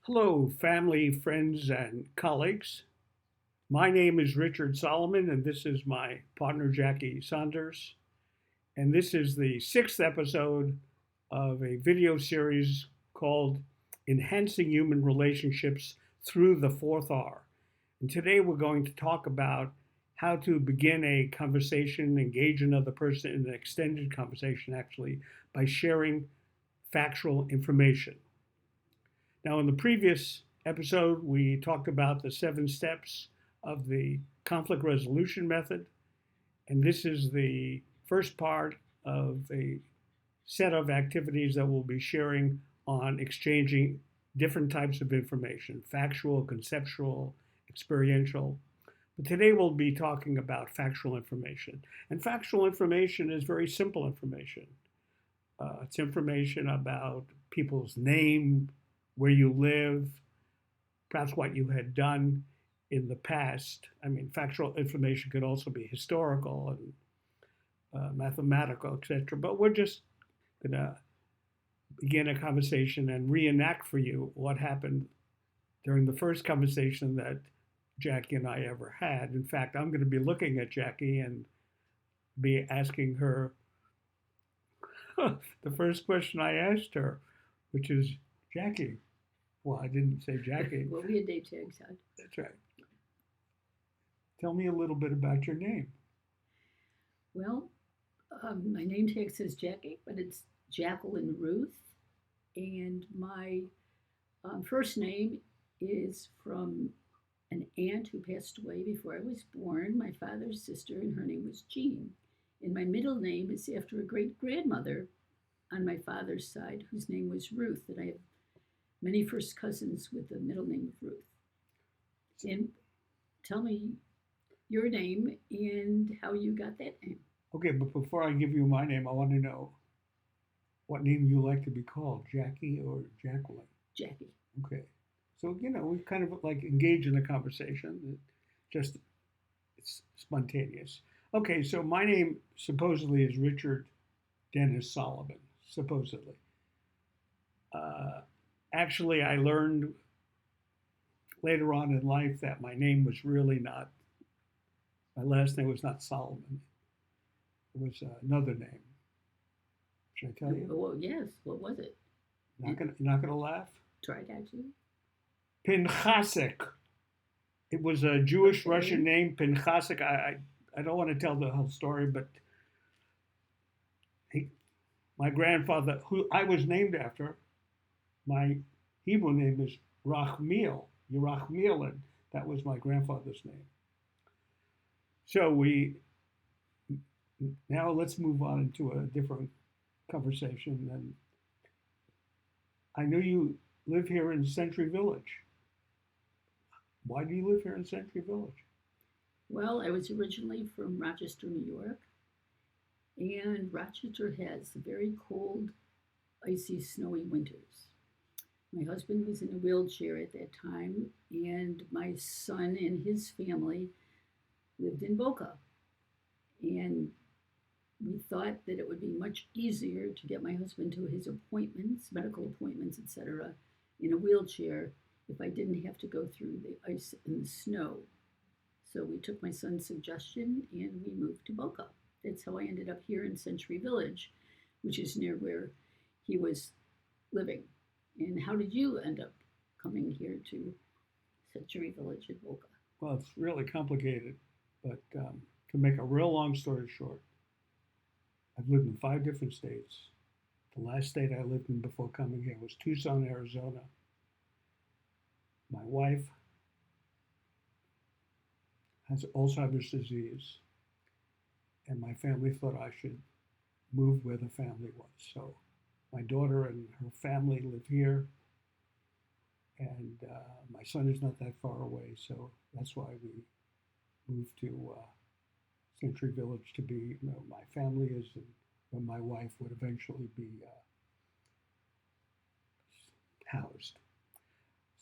Hello, family, friends, and colleagues. My name is Richard Solomon, and this is my partner, Jackie Saunders. And this is the sixth episode of a video series called Enhancing Human Relationships Through the Fourth R. And today we're going to talk about how to begin a conversation, engage another person in an extended conversation, actually, by sharing factual information. Now, in the previous episode, we talked about the 7 steps of the conflict resolution method, and this is the first part of a set of activities that we'll be sharing on exchanging different types of information: factual, conceptual, experiential. But today we'll be talking about factual information. And factual information is very simple information. It's information about people's name, where you live, perhaps what you had done in the past. I mean, factual information could also be historical and mathematical, etc. But we're just going to begin a conversation and reenact for you what happened during the first conversation that Jackie and I ever had. In fact, I'm going to be looking at Jackie and be asking her the first question I asked her, which is, Jackie. Well, I didn't say Jackie. Well, we had name tags on. That's right. Tell me a little bit about your name. Well, my name tag says Jackie, but it's Jacqueline Ruth. And my first name is from an aunt who passed away before I was born, my father's sister, and her name was Jean. And my middle name is after a great grandmother on my father's side, whose name was Ruth. And I have many first cousins with the middle name of Ruth. And tell me your name and how you got that name. Okay, but before I give you my name, I want to know what name you like to be called, Jackie or Jacqueline? Jackie. Okay. So, we kind of like engage in a conversation. Just, it's spontaneous. Okay, so my name supposedly is Richard Dennis Solomon, supposedly. Actually, I learned later on in life that my name was really not, my last name was not Solomon. It was another name. Should I tell you? Well, yes. What was it? You're not gonna laugh? Try it actually. Pinchasek. It was a Jewish Okay. Russian name, Pinchasek. I don't want to tell the whole story, but my grandfather, who I was named after, my Hebrew name is Rachmiel, Yerachmiel, and that was my grandfather's name. So now let's move on into a different conversation. And I know you live here in Century Village. Why do you live here in Century Village? Well, I was originally from Rochester, New York, and Rochester has very cold, icy, snowy winters. My husband was in a wheelchair at that time, and my son and his family lived in Boca. And we thought that it would be much easier to get my husband to his appointments, medical appointments, etc., in a wheelchair if I didn't have to go through the ice and the snow. So we took my son's suggestion and we moved to Boca. That's how I ended up here in Century Village, which is near where he was living. And how did you end up coming here to Century Village in Boca? Well, it's really complicated, but to make a real long story short, I've lived in 5 different states. The last state I lived in before coming here was Tucson, Arizona. My wife has Alzheimer's disease, and my family thought I should move where the family was. So my daughter and her family live here, and my son is not that far away, so that's why we moved to Century Village to be, my family is, and where my wife would eventually be housed.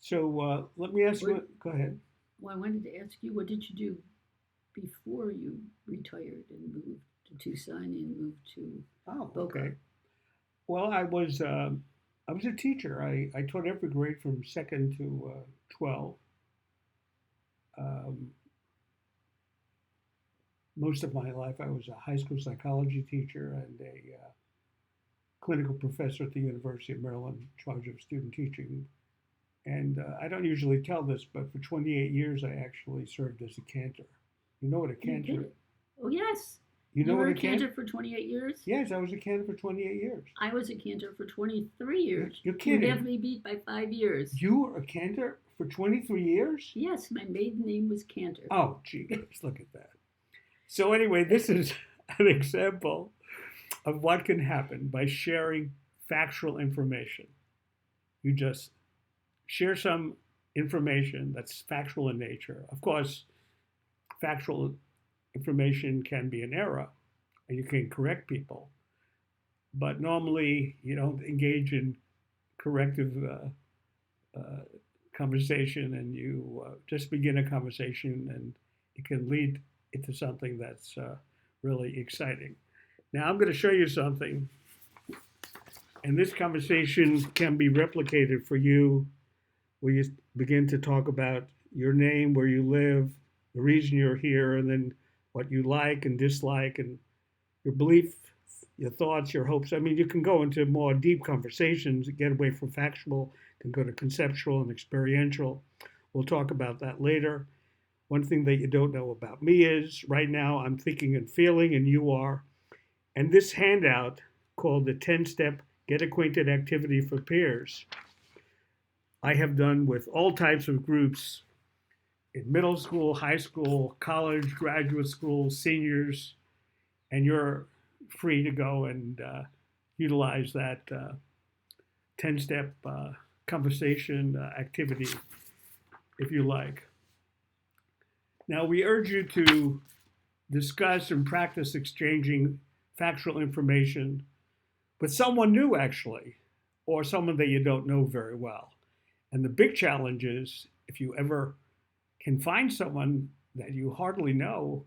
So let me ask you, go ahead. Well, I wanted to ask you, what did you do before you retired and moved to Tucson and moved to Oh, Boca? okay. Well, I was I was a teacher. I taught every grade from second to 12. Um, Most of my life, I was a high school psychology teacher and a clinical professor at the University of Maryland in charge of student teaching. And I don't usually tell this, but for 28 years, I actually served as a cantor. You know what a You cantor? did it. Oh, yes. You know You what were a a cantor? cantor for 28 years? Yes, I was a cantor for 28 years. I was a cantor for 23 years. You're You have kidding. me beat by 5 years. You were a cantor for 23 years? Yes, my maiden name was Cantor. Oh, gee, look at that. So anyway, this is an example of what can happen by sharing factual information. You just share some information that's factual in nature. Of course, factual information can be an error and you can correct people, but normally you don't engage in corrective conversation and you just begin a conversation and it can lead into something that's really exciting. Now, I'm going to show you something, and this conversation can be replicated for you where you begin to talk about your name, where you live, the reason you're here, and then what you like and dislike, and your belief, your thoughts, your hopes. I mean, you can go into more deep conversations, get away from factual, can go to conceptual and experiential. We'll talk about that later. One thing that you don't know about me is right now I'm thinking and feeling, and you are. And this handout called the 10-step Get Acquainted Activity for Peers, I have done with all types of groups in middle school, high school, college, graduate school, seniors, and you're free to go and utilize that 10-step conversation activity if you like. Now, we urge you to discuss and practice exchanging factual information with someone new, actually, or someone that you don't know very well. And the big challenge is if you ever can find someone that you hardly know,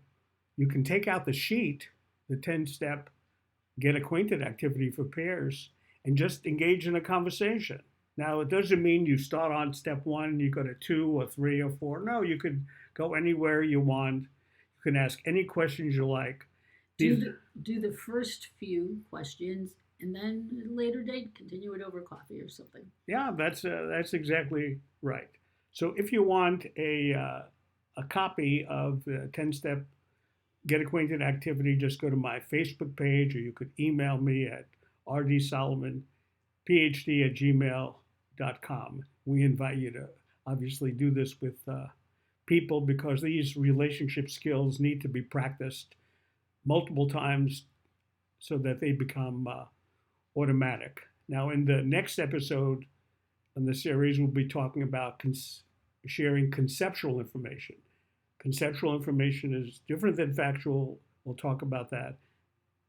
you can take out the sheet, the 10-step Get Acquainted activity for pairs, and just engage in a conversation. Now, it doesn't mean you start on step one, you go to 2 or 3 or 4. No, you could go anywhere you want. You can ask any questions you like. Do the first few questions and then at a later date continue it over coffee or something. Yeah, that's exactly right. So if you want a copy of the 10-step Get Acquainted activity, just go to my Facebook page, or you could email me at rdsolomonphd@gmail.com. We invite you to obviously do this with people because these relationship skills need to be practiced multiple times so that they become automatic. Now, in the next episode in the series, we'll be talking about sharing conceptual information. Conceptual information is different than factual. We'll talk about that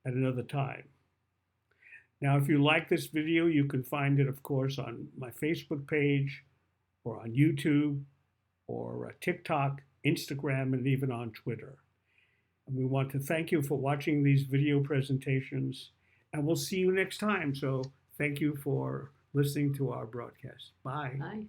at another time. Now, if you like this video, you can find it, of course, on my Facebook page or on YouTube or TikTok, Instagram, and even on Twitter. And we want to thank you for watching these video presentations, and we'll see you next time. So thank you for listening to our broadcast. Bye. Bye.